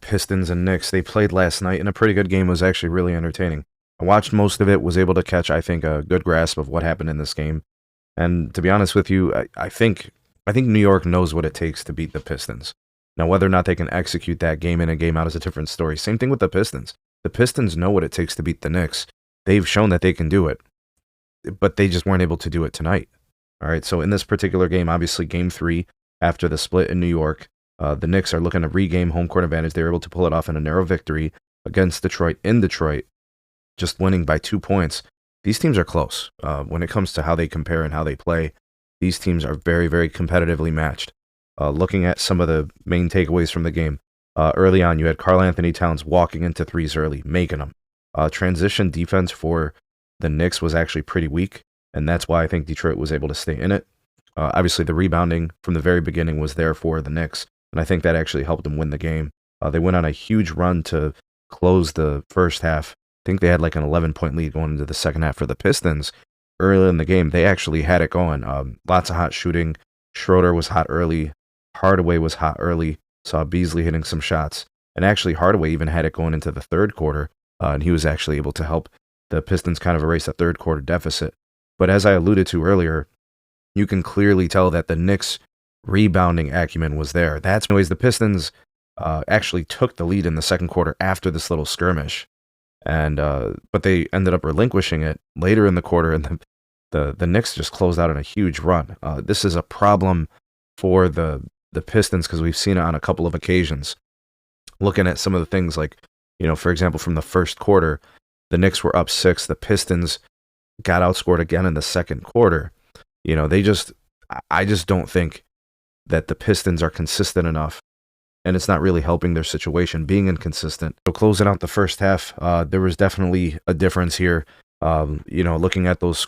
Pistons and Knicks. They played last night, and a pretty good game. Was actually really entertaining. I watched most of it, was able to catch, I think, a good grasp of what happened in this game. And to be honest with you, I think New York knows what it takes to beat the Pistons. Now, whether or not they can execute that game in and game out is a different story. Same thing with the Pistons. The Pistons know what it takes to beat the Knicks. They've shown that they can do it, but they just weren't able to do it tonight. All right, so in this particular game, obviously game 3, after the split in New York, the Knicks are looking to regain home court advantage. They were able to pull it off in a narrow victory against Detroit in Detroit, just winning by 2 points. These teams are close. When it comes to how they compare and how they play, these teams are very, very competitively matched. Looking at some of the main takeaways from the game, early on, you had Karl Anthony Towns walking into threes early, making them. Transition defense for the Knicks was actually pretty weak, and that's why I think Detroit was able to stay in it. Obviously, the rebounding from the very beginning was there for the Knicks, and I think that actually helped them win the game. They went on a huge run to close the first half. I think they had like an 11-point lead going into the second half for the Pistons. Early in the game, they actually had it going. Lots of hot shooting. Schroeder was hot early. Hardaway was hot early. Saw Beasley hitting some shots. And actually, Hardaway even had it going into the third quarter, and he was actually able to help the Pistons kind of erase a third quarter deficit. But as I alluded to earlier, you can clearly tell that the Knicks' rebounding acumen was there. That's anyways, the Pistons actually took the lead in the second quarter after this little skirmish, and but they ended up relinquishing it later in the quarter, and the Knicks just closed out on a huge run. This is a problem for the Pistons because we've seen it on a couple of occasions. Looking at some of the things like, for example, from the first quarter, the Knicks were up 6. The Pistons got outscored again in the second quarter. I just don't think that the Pistons are consistent enough, and it's not really helping their situation being inconsistent. So closing out the first half, there was definitely a difference here. Looking at those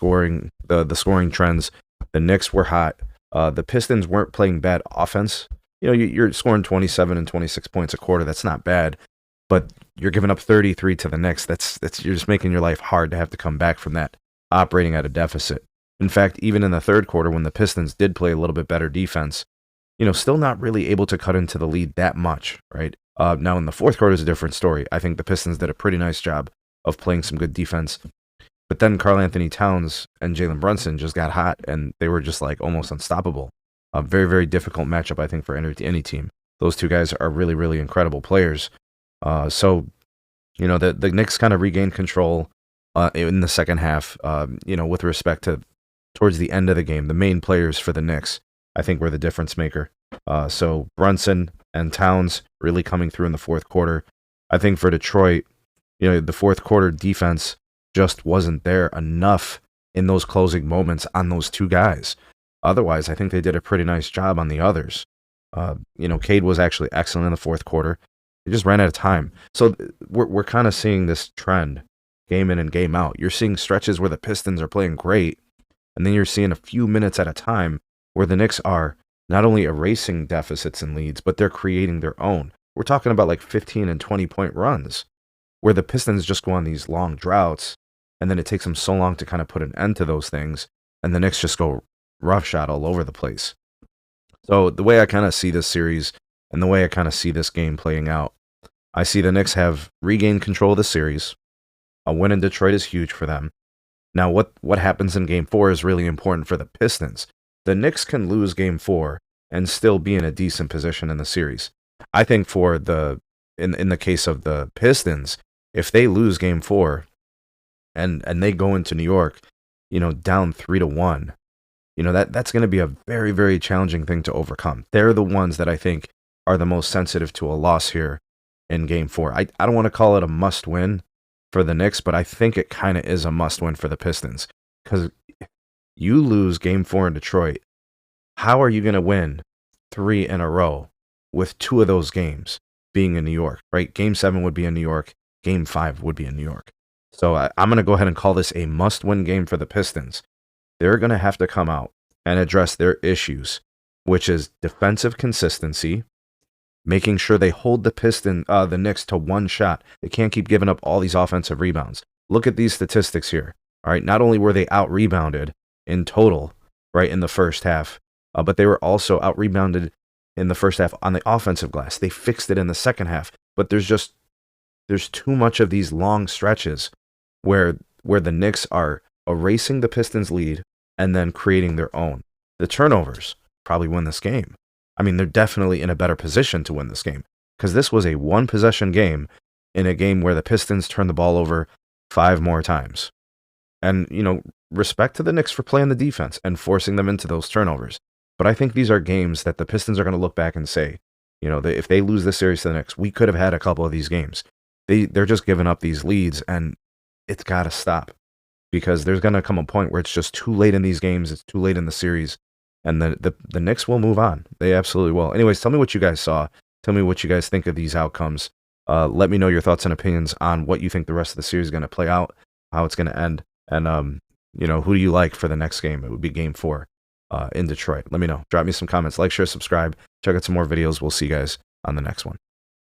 the scoring trends, the Knicks were hot. The Pistons weren't playing bad offense. You're scoring 27 and 26 points a quarter. That's not bad, but you're giving up 33 to the Knicks. That's you're just making your life hard to have to come back from that, operating at a deficit. In fact, even in the third quarter, when the Pistons did play a little bit better defense, still not really able to cut into the lead that much, right? Now in the fourth quarter is a different story. I think the Pistons did a pretty nice job of playing some good defense. But then Karl Anthony Towns and Jalen Brunson just got hot, and they were just like almost unstoppable. A very, very difficult matchup, I think, for any team. Those two guys are really, really incredible players. So the Knicks kind of regained control in the second half, with respect to towards the end of the game. The main players for the Knicks, I think, were the difference maker. So Brunson and Towns really coming through in the fourth quarter. I think for Detroit, the fourth quarter defense just wasn't there enough in those closing moments on those two guys. Otherwise, I think they did a pretty nice job on the others. Cade was actually excellent in the fourth quarter. They just ran out of time. So we're kind of seeing this trend game in and game out. You're seeing stretches where the Pistons are playing great, and then you're seeing a few minutes at a time where the Knicks are not only erasing deficits and leads, but they're creating their own. We're talking about like 15 and 20-point runs where the Pistons just go on these long droughts, and then it takes them so long to kind of put an end to those things, and the Knicks just go roughshod all over the place. So the way I kind of see this series and the way I kind of see this game playing out, I see the Knicks have regained control of the series. A win in Detroit is huge for them. Now, what happens in Game 4 is really important for the Pistons. The Knicks can lose Game 4 and still be in a decent position in the series. I think in the case of the Pistons, if they lose Game 4 and they go into New York, down 3-1, that's going to be a very, very challenging thing to overcome. They're the ones that I think are the most sensitive to a loss here in Game 4. I don't want to call it a must-win for the Knicks, but I think it kind of is a must-win for the Pistons. Because you lose Game 4 in Detroit, how are you going to win 3 in a row with 2 of those games being in New York, right? Game 7 would be in New York. Game 5 would be in New York. So I'm going to go ahead and call this a must-win game for the Pistons. They're going to have to come out and address their issues, which is defensive consistency, making sure they hold the Knicks to one shot. They can't keep giving up all these offensive rebounds. Look at these statistics here. All right, not only were they out-rebounded in total, right, in the first half, but they were also out-rebounded in the first half on the offensive glass. They fixed it in the second half. but there's too much of these long stretches where the Knicks are erasing the Pistons' lead and then creating their own. The turnovers probably win this game. I mean, they're definitely in a better position to win this game because this was a one-possession game in a game where the Pistons turned the ball over 5 more times. And, respect to the Knicks for playing the defense and forcing them into those turnovers. But I think these are games that the Pistons are going to look back and say, if they lose this series to the Knicks, we could have had a couple of these games. They're just giving up these leads, and it's got to stop because there's going to come a point where it's just too late in these games. It's too late in the series, and the Knicks will move on. They absolutely will. Anyways, tell me what you guys saw. Tell me what you guys think of these outcomes. Let me know your thoughts and opinions on what you think the rest of the series is going to play out, how it's going to end, and who do you like for the next game? It would be Game 4 in Detroit. Let me know. Drop me some comments. Like, share, subscribe. Check out some more videos. We'll see you guys on the next one.